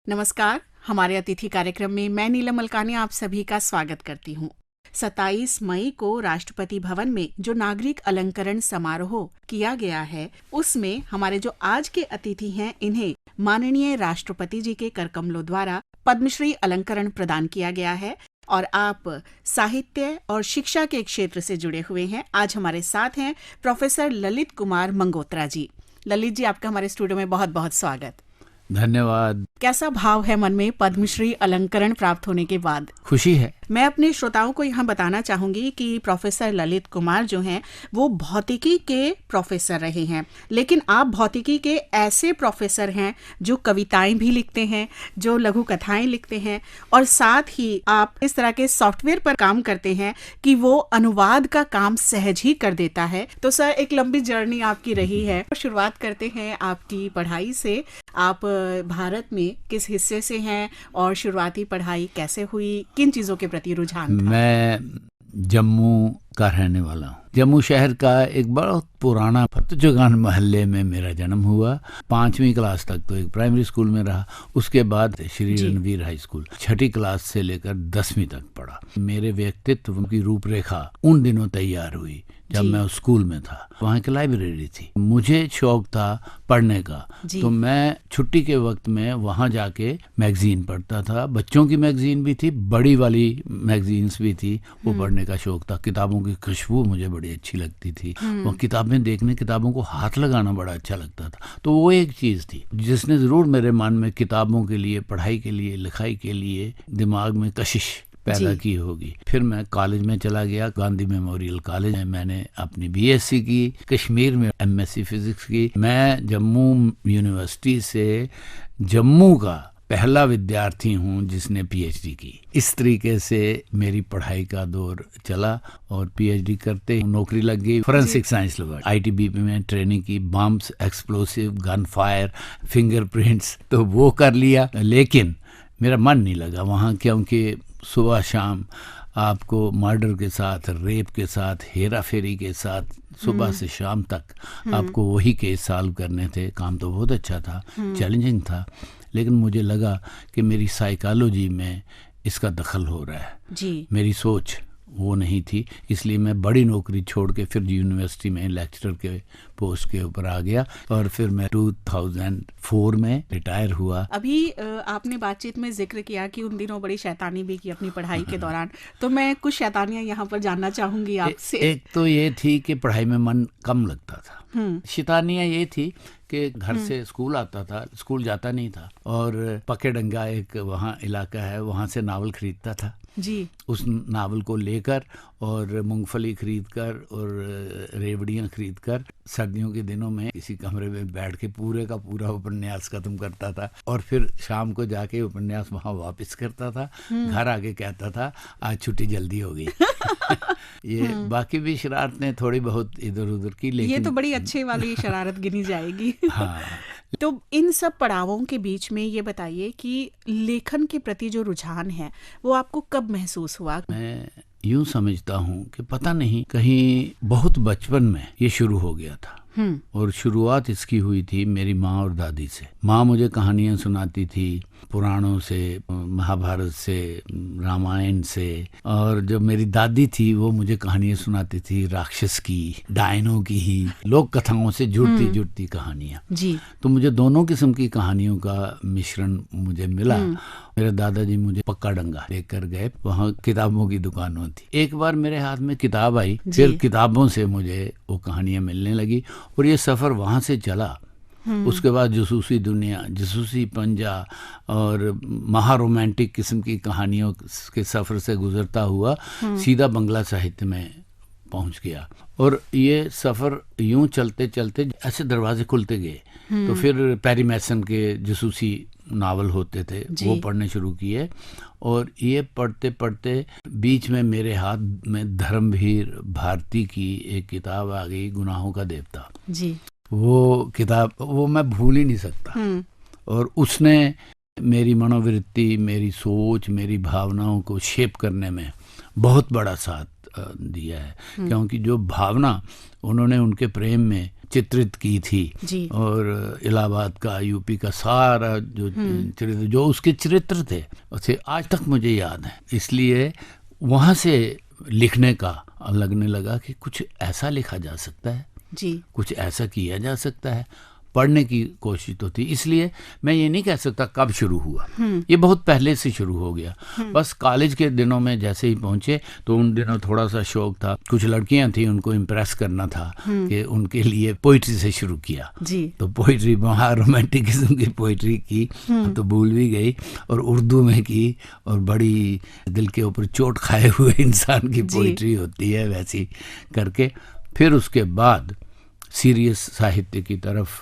नमस्कार। हमारे अतिथि कार्यक्रम में मैं नीलम मलकानी आप सभी का स्वागत करती हूँ। 27 मई को राष्ट्रपति भवन में जो नागरिक अलंकरण समारोह किया गया है, उसमें हमारे जो आज के अतिथि हैं, इन्हें माननीय राष्ट्रपति जी के करकमलों द्वारा पद्मश्री अलंकरण प्रदान किया गया है। और आप साहित्य और शिक्षा के क्षेत्र से जुड़े हुए हैं। आज हमारे साथ हैं प्रोफेसर ललित कुमार मंगोत्रा जी। ललित जी, आपका हमारे स्टूडियो में बहुत बहुत स्वागत। धन्यवाद। कैसा भाव है मन में पद्मश्री अलंकरण प्राप्त होने के बाद? खुशी है। मैं अपने श्रोताओं को यहाँ बताना चाहूंगी कि प्रोफेसर ललित कुमार जो हैं वो भौतिकी के प्रोफेसर रहे हैं, लेकिन आप भौतिकी के ऐसे प्रोफेसर हैं जो कविताएं भी लिखते हैं, जो लघु कथाएं लिखते हैं, और साथ ही आप इस तरह के सॉफ्टवेयर पर काम करते हैं कि वो अनुवाद का काम सहज ही कर देता है। तो सर, एक लंबी जर्नी आपकी रही है। शुरुआत करते हैं आपकी पढ़ाई से। आप भारत में किस हिस्से से हैं और शुरुआती पढ़ाई कैसे हुई, किन चीजों के प्रति रुझान था? मैं जम्मू का रहने वाला हूँ। जम्मू शहर का एक बहुत पुराना फतेहजंग मोहल्ले में मेरा जन्म हुआ। 5वीं क्लास तक तो एक प्राइमरी स्कूल में रहा। उसके बाद श्री रणवीर हाई स्कूल 6ठी क्लास से लेकर 10वीं तक पढ़ा। मेरे व्यक्तित्व की रूपरेखा उन दिनों तैयार हुई जब मैं उस स्कूल में था। वहाँ की लाइब्रेरी थी। मुझे शौक था पढ़ने का, तो मैं छुट्टी के वक्त में वहाँ जाके मैगजीन पढ़ता था। बच्चों की मैगजीन भी थी, बड़ी वाली मैगजीन्स भी थी। वो पढ़ने का शौक था। किताबों की खुशबू मुझे बड़ी अच्छी लगती थी। वो किताबें देखने, किताबों को हाथ लगाना बड़ा अच्छा लगता था। तो वो एक चीज़ थी जिसने ज़रूर मेरे मन में किताबों के लिए, पढ़ाई के लिए, लिखाई के लिए दिमाग में कशिश पैदा की होगी। फिर मैं कॉलेज में चला गया, गांधी मेमोरियल कॉलेज में मैंने अपनी बीएससी की, कश्मीर में एमएससी फिजिक्स की। मैं जम्मू यूनिवर्सिटी से जम्मू का पहला विद्यार्थी हूँ जिसने पीएचडी की। इस तरीके से मेरी पढ़ाई का दौर चला और पीएचडी करते नौकरी लग गई फोरेंसिक साइंस लैब, आईटीबीपी में ट्रेनिंग की। Bombs, explosive, gun fire, fingerprints, तो वो कर लिया। लेकिन मेरा मन नहीं लगा वहाँ, क्योंकि सुबह शाम आपको मर्डर के साथ, रेप के साथ, हेरा फेरी के साथ, सुबह से शाम तक आपको वही केस सॉल्व करने थे। काम तो बहुत अच्छा था, चैलेंजिंग था, लेकिन मुझे लगा कि मेरी साइकोलॉजी में इसका दखल हो रहा है। मेरी सोच वो नहीं थी, इसलिए मैं बड़ी नौकरी छोड़ के फिर यूनिवर्सिटी में लेक्चरर के पोस्ट के ऊपर आ गया और फिर मैं 2004 में रिटायर हुआ। अभी आपने बातचीत में जिक्र किया कि उन दिनों बड़ी शैतानी भी की अपनी पढ़ाई के दौरान, तो मैं कुछ शैतानियां यहाँ पर जानना चाहूंगी आपसे। एक तो ये थी कि पढ़ाई में मन कम लगता था। शैतानियां ये थी कि घर से स्कूल आता था, स्कूल जाता नहीं था, और पकेडंगा एक वहाँ इलाका है, वहाँ से नावल खरीदता था जी। उस नावल को लेकर और मूंगफली खरीद कर और रेवड़ियाँ खरीद कर सर्दियों के दिनों में किसी कमरे में बैठ के पूरे का पूरा उपन्यास खत्म करता था, और फिर शाम को जाके उपन्यास वहाँ वापस करता था। घर आके कहता था आज छुट्टी जल्दी हो गई। ये बाकी भी शरारतें थोड़ी बहुत इधर उधर की, लेकिन ये तो बड़ी अच्छे वाली शरारत गिनी जाएगी। हाँ। तो इन सब पड़ावों के बीच में ये बताइए कि लेखन के प्रति जो रुझान है वो आपको कब महसूस हुआ? मैं यूं समझता हूँ कि पता नहीं, कहीं बहुत बचपन में ये शुरू हो गया था। और शुरुआत इसकी हुई थी मेरी माँ और दादी से। माँ मुझे कहानियाँ सुनाती थी पुराणों से, महाभारत से, रामायण से, और जब मेरी दादी थी वो मुझे कहानियाँ सुनाती थी राक्षस की, डायनों की ही, लोक कथाओं से जुड़ती जुड़ती कहानियाँ जी। तो मुझे दोनों किस्म की कहानियों का मिश्रण मुझे मिला। मेरे दादाजी मुझे पक्का डंगा लेकर गए, वहाँ किताबों की दुकानों थी। एक बार मेरे हाथ में किताब आई, फिर किताबों से मुझे वो कहानियाँ मिलने लगी, और ये सफ़र वहाँ से चला। उसके बाद जासूसी दुनिया, जासूसी पंजा और महारोमांटिक किस्म की कहानियों के सफ़र से गुजरता हुआ सीधा बंगला साहित्य में पहुँच गया। और ये सफ़र यूं चलते चलते ऐसे दरवाजे खुलते गए। तो फिर पैरी मैसन के जासूसी नावल होते थे, वो पढ़ने शुरू किए, और ये पढ़ते पढ़ते बीच में मेरे हाथ में धर्मवीर भारती की एक किताब आ गई, गुनाहों का देवता जी। वो किताब वो मैं भूल ही नहीं सकता, और उसने मेरी मनोवृत्ति, मेरी सोच, मेरी भावनाओं को शेप करने में बहुत बड़ा साथ दिया है। क्योंकि जो भावना उन्होंने उनके प्रेम में चित्रित की थी जी। और इलाहाबाद का, यूपी का सारा जो चरित्र, जो उसके चरित्र थे, उसे आज तक मुझे याद है। इसलिए वहाँ से लिखने का लगने लगा कि कुछ ऐसा लिखा जा सकता है, जी। कुछ ऐसा किया जा सकता है, पढ़ने की कोशिश तो थी। इसलिए मैं ये नहीं कह सकता कब शुरू हुआ, ये बहुत पहले से शुरू हो गया। बस कॉलेज के दिनों में जैसे ही पहुंचे तो उन दिनों थोड़ा सा शौक था, कुछ लड़कियां थी, उनको इम्प्रेस करना था कि उनके लिए पोइट्री से शुरू किया। जी। तो पोइट्री, वहाँ रोमांटिक किस्म की पोइट्री की, तो भूल भी गई, और उर्दू में की, और बड़ी दिल के ऊपर चोट खाए हुए इंसान की पोइट्री होती है, वैसी करके। फिर उसके बाद सीरियस साहित्य की तरफ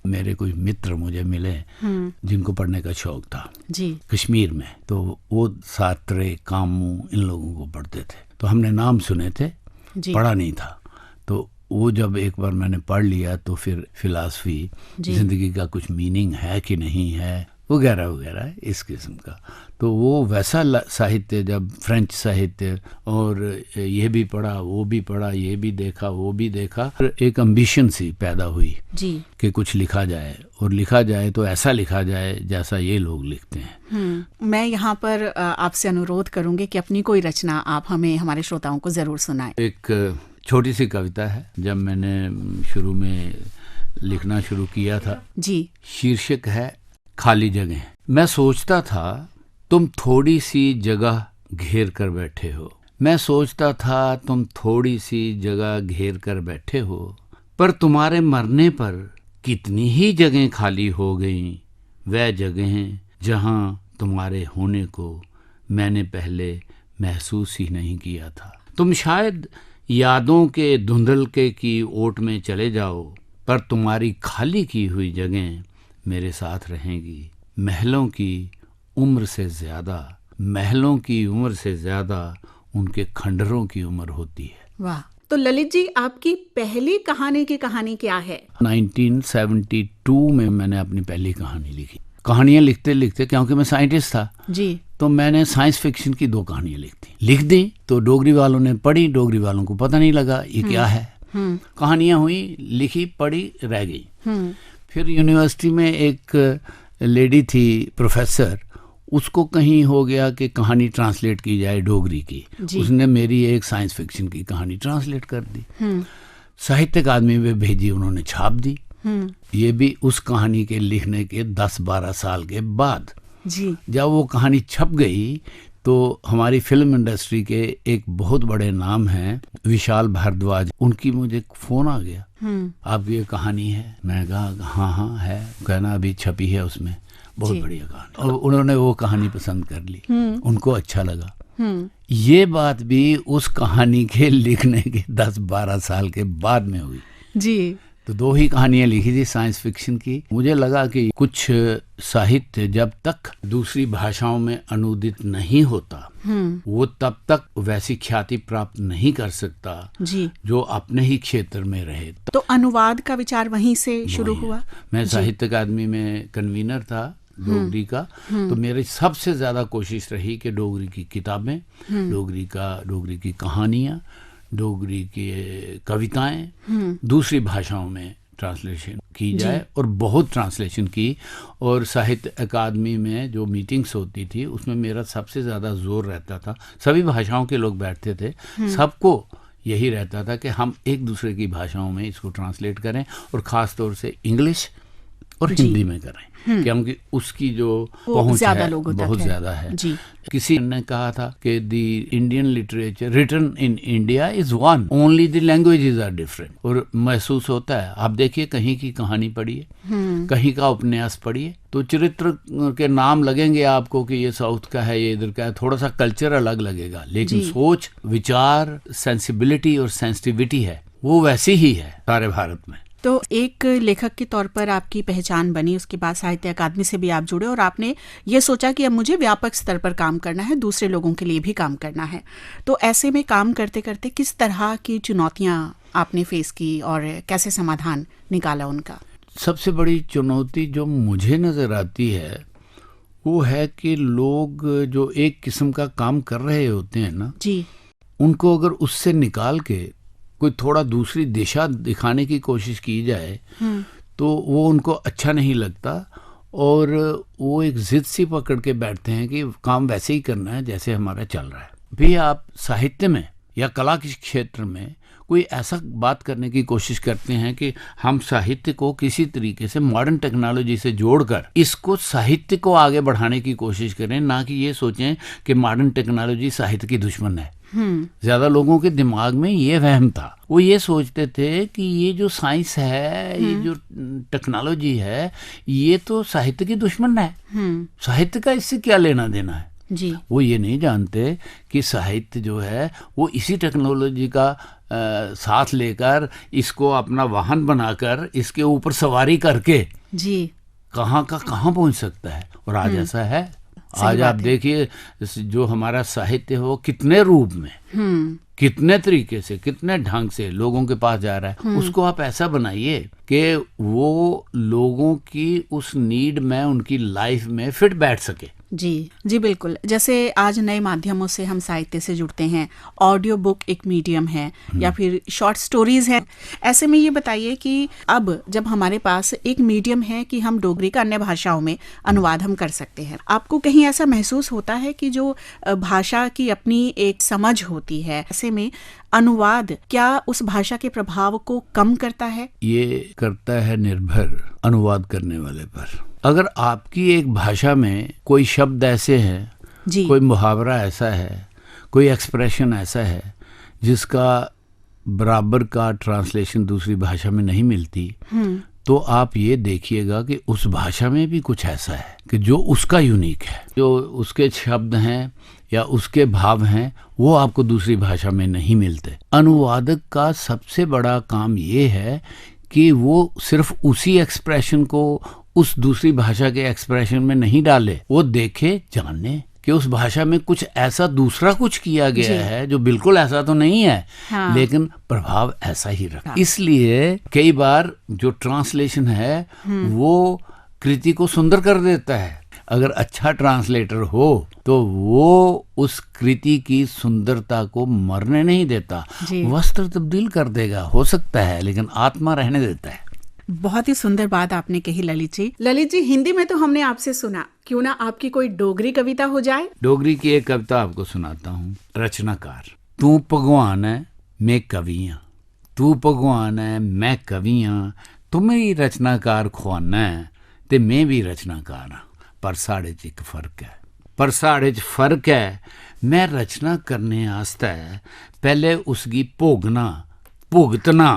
मेरे कुछ मित्र मुझे मिले जिनको पढ़ने का शौक था जी। कश्मीर में, तो वो सात्रे, कामू, इन लोगों को पढ़ते थे। तो हमने नाम सुने थे, पढ़ा नहीं था। तो वो जब एक बार मैंने पढ़ लिया तो फिर फिलॉसफी, जिंदगी का कुछ मीनिंग है कि नहीं है, वगैरह वगैरह इस किस्म का। तो वो वैसा साहित्य, जब फ्रेंच साहित्य, और ये भी पढ़ा, वो भी पढ़ा, ये भी देखा, वो भी देखा, एक एम्बिशन सी पैदा हुई जी। कि कुछ लिखा जाए, और लिखा जाए तो ऐसा लिखा जाए जैसा ये लोग लिखते हैं। मैं यहाँ पर आपसे अनुरोध करूंगी कि अपनी कोई रचना आप हमें, हमारे श्रोताओं को जरूर सुनाएं। एक छोटी सी कविता है, जब मैंने शुरू में लिखना शुरू किया था जी। शीर्षक है खाली जगह। मैं सोचता था तुम थोड़ी सी जगह घेर कर बैठे हो, मैं सोचता था तुम थोड़ी सी जगह घेर कर बैठे हो, पर तुम्हारे मरने पर कितनी ही जगह खाली हो गईं, वह जगहें जहां तुम्हारे होने को मैंने पहले महसूस ही नहीं किया था। तुम शायद यादों के धुंधलके की ओट में चले जाओ, पर तुम्हारी खाली की हुई जगह मेरे साथ रहेंगी। महलों की उम्र से ज्यादा, महलों की उम्र से ज्यादा उनके खंडरों की उम्र होती है। वाह। तो ललित जी, आपकी पहली कहानी की कहानी क्या है? 1972 में मैंने अपनी पहली कहानी लिखी। कहानियां लिखते लिखते, क्योंकि मैं साइंटिस्ट था जी, तो मैंने साइंस फिक्शन की 2 कहानियां लिख दी। तो डोगरी वालों ने पढ़ी, डोगरी वालों को पता नहीं लगा ये क्या है। कहानियां हुई, लिखी, पढ़ी, रह गई। फिर यूनिवर्सिटी में एक लेडी थी प्रोफेसर, उसको कहीं हो गया कि कहानी ट्रांसलेट की जाए डोगरी की। उसने मेरी एक साइंस फिक्शन की कहानी ट्रांसलेट कर दी, साहित्य अकादमी में भेजी, उन्होंने छाप दी। ये भी उस कहानी के लिखने के 10-12 साल के बाद जी। जब वो कहानी छप गई तो हमारी फिल्म इंडस्ट्री के एक बहुत बड़े नाम हैं विशाल भारद्वाज, उनकी मुझे फोन आ गया, आपकी ये कहानी है। मैं कहा हाँ है। कहना अभी छपी है उसमें, बहुत बढ़िया कहानी। और उन्होंने वो कहानी पसंद कर ली, उनको अच्छा लगा। ये बात भी उस कहानी के लिखने के 10-12 साल के बाद में हुई जी। तो 2 ही कहानियां लिखी थी साइंस फिक्शन की। मुझे लगा कि कुछ साहित्य जब तक दूसरी भाषाओं में अनुदित नहीं होता, वो तब तक वैसी ख्याति प्राप्त नहीं कर सकता जी, जो अपने ही क्षेत्र में रहे। तो अनुवाद का विचार वहीं से शुरू हुआ। मैं साहित्य अकादमी में कन्वीनर था डोगरी का, तो मेरी सबसे ज्यादा कोशिश रही कि डोगरी की किताबें, डोगरी की कहानियां, डोगरी की कविताएं दूसरी भाषाओं में ट्रांसलेशन की जाए। और बहुत ट्रांसलेशन की। और साहित्य अकादमी में जो मीटिंग्स होती थी उसमें मेरा सबसे ज़्यादा जोर रहता था। सभी भाषाओं के लोग बैठते थे, सबको यही रहता था कि हम एक दूसरे की भाषाओं में इसको ट्रांसलेट करें, और ख़ास तौर से इंग्लिश और हिंदी में करें, क्योंकि उसकी जो पहुंच है बहुत ज्यादा है। किसी ने कहा था कि the Indian literature written in India is one, only the languages are different. और महसूस होता है, आप देखिए कहीं की कहानी पढ़िए, कहीं का उपन्यास पढ़िए, तो चरित्र के नाम लगेंगे आपको कि ये साउथ का है, ये इधर का है, थोड़ा सा कल्चर अलग लगेगा, लेकिन सोच, विचार, सेंसिबिलिटी और सेंसिटिविटी है वो वैसी ही है सारे भारत में। तो एक लेखक के तौर पर आपकी पहचान बनी, उसके बाद साहित्य अकादमी से भी आप जुड़े और आपने ये सोचा कि अब मुझे व्यापक स्तर पर काम करना है, दूसरे लोगों के लिए भी काम करना है। तो ऐसे में काम करते करते किस तरह की चुनौतियां आपने फेस की और कैसे समाधान निकाला उनका? सबसे बड़ी चुनौती जो मुझे नजर आती है वो है कि लोग जो एक किस्म का काम कर रहे होते हैं ना जी, उनको अगर उससे निकाल के कोई थोड़ा दूसरी दिशा दिखाने की कोशिश की जाए तो वो उनको अच्छा नहीं लगता और वो एक जिद सी पकड़ के बैठते हैं कि काम वैसे ही करना है जैसे हमारा चल रहा है। भी आप साहित्य में या कला के क्षेत्र में कोई ऐसा बात करने की कोशिश करते हैं कि हम साहित्य को किसी तरीके से मॉडर्न टेक्नोलॉजी से जोड़कर इसको साहित्य को आगे बढ़ाने की कोशिश करें, ना कि ये सोचें कि मॉडर्न टेक्नोलॉजी साहित्य की दुश्मन है। ज्यादा लोगों के दिमाग में ये वहम था, वो ये सोचते थे कि ये जो साइंस है, ये जो टेक्नोलॉजी है, ये तो साहित्य की दुश्मन है, साहित्य का इससे क्या लेना देना है जी। वो ये नहीं जानते कि साहित्य जो है वो इसी टेक्नोलॉजी का साथ लेकर इसको अपना वाहन बनाकर इसके ऊपर सवारी करके जी कहाँ का कहाँ पहुंच सकता है। और आज ऐसा है, आज आप देखिए जो हमारा साहित्य है वो कितने रूप में, कितने तरीके से, कितने ढंग से लोगों के पास जा रहा है। उसको आप ऐसा बनाइए कि वो लोगों की उस नीड में, उनकी लाइफ में फिट बैठ सके। जी जी बिल्कुल। जैसे आज नए माध्यमों से हम साहित्य से जुड़ते हैं, ऑडियो बुक एक मीडियम है या फिर शॉर्ट स्टोरीज है। ऐसे में ये बताइए कि अब जब हमारे पास एक मीडियम है कि हम डोगरी का अन्य भाषाओं में अनुवाद हम कर सकते हैं, आपको कहीं ऐसा महसूस होता है कि जो भाषा की अपनी एक समझ होती है, ऐसे में अनुवाद क्या उस भाषा के प्रभाव को कम करता है? ये करता है निर्भर अनुवाद करने वाले पर। अगर आपकी एक भाषा में कोई शब्द ऐसे हैं, कोई मुहावरा ऐसा है, कोई एक्सप्रेशन ऐसा है जिसका बराबर का ट्रांसलेशन दूसरी भाषा में नहीं मिलती, तो आप ये देखिएगा कि उस भाषा में भी कुछ ऐसा है कि जो उसका यूनिक है, जो उसके शब्द हैं या उसके भाव हैं, वो आपको दूसरी भाषा में नहीं मिलते। अनुवादक का सबसे बड़ा काम ये है कि वो सिर्फ उसी एक्सप्रेशन को उस दूसरी भाषा के एक्सप्रेशन में नहीं डाले, वो देखे, जाने कि उस भाषा में कुछ ऐसा दूसरा कुछ किया गया है जो बिल्कुल ऐसा तो नहीं है, हाँ। लेकिन प्रभाव ऐसा ही रखा। हाँ। इसलिए कई बार जो ट्रांसलेशन है वो कृति को सुंदर कर देता है। अगर अच्छा ट्रांसलेटर हो तो वो उस कृति की सुंदरता को मरने नहीं देता, वस्त्र तब्दील कर देगा हो सकता है, लेकिन आत्मा रहने देता है। बहुत ही सुंदर बात आपने कही ललित जी। ललित जी, हिंदी में तो हमने आपसे सुना, क्यों ना आपकी कोई डोगरी कविता हो जाए? डोगरी की एक कविता आपको सुनाता हूँ। रचनाकार। तू भगवान है मैं कवियां, तू भगवान है मैं कवियां, तुम्हें रचनाकार खुआना है ते मैं भी रचनाकार हाँ, पर साढ़े च एक फर्क है, पर साढ़े च फर्क है। मैं रचना करने आस्ते पहले उसकी भोगना भुगतना,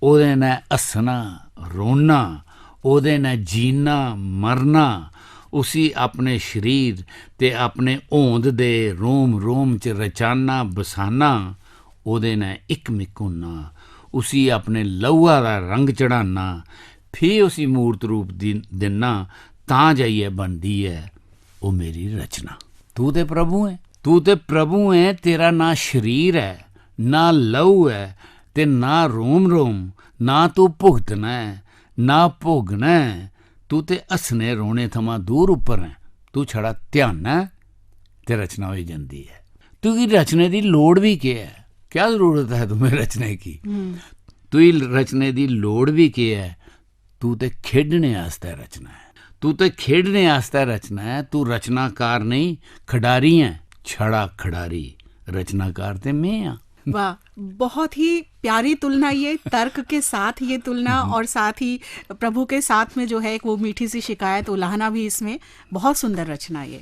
ओदे ने हसना रोना, ओदे ने जीना मरना, उसी अपने शरीर ते अपने होंद दे रोम रोम च रचाना बसाना, ओदे ने इक मिक होना, उसी अपने लहूआ दा रंग चढ़ाना, फिर उसी मूर्त रूप देना, तां जाइए बनदी है ओ मेरी रचना। तू ते प्रभु है, तू ते प्रभु है, तेरा ना शरीर है ना लहू है ते ना रोम रोम, ना तू भुगतना है ना भोगना है, तू ते हसने रोने थमां दूर उपर है, तू छड़ा ध्यान है ते रचना हो जाती है। तुगी रचने की लोड़ भी क्या है, क्या जरूरत है तुम्हें रचने की, तुई रचने की लोड़ भी क्या है, तू ते खेडने आस्ते रचना है, तू ते खेडने आस्ते रचना है, तू रचनाकार नहीं खिडारी है, छड़ा खिडारी, रचनाकार ते मैं हाँ। वाह, बहुत ही प्यारी तुलना, ये तर्क के साथ ये तुलना और साथ ही प्रभु के साथ में जो है वो मीठी सी शिकायत उलाहना भी इसमें बहुत सुंदर रचना। ये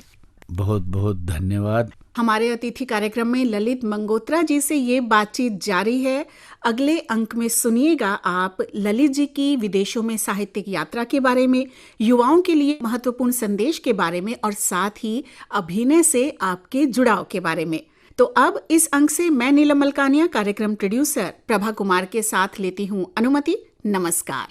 बहुत बहुत धन्यवाद। हमारे अतिथि कार्यक्रम में ललित मंगोत्रा जी से ये बातचीत जारी है। अगले अंक में सुनिएगा आप ललित जी की विदेशों में साहित्यिक यात्रा के बारे में, युवाओं के लिए महत्वपूर्ण संदेश के बारे में और साथ ही अभिनय से आपके जुड़ाव के बारे में। तो अब इस अंक से मैं नीलम मलकानिया, कार्यक्रम प्रोड्यूसर प्रभा कुमार के साथ लेती हूँ अनुमति। नमस्कार।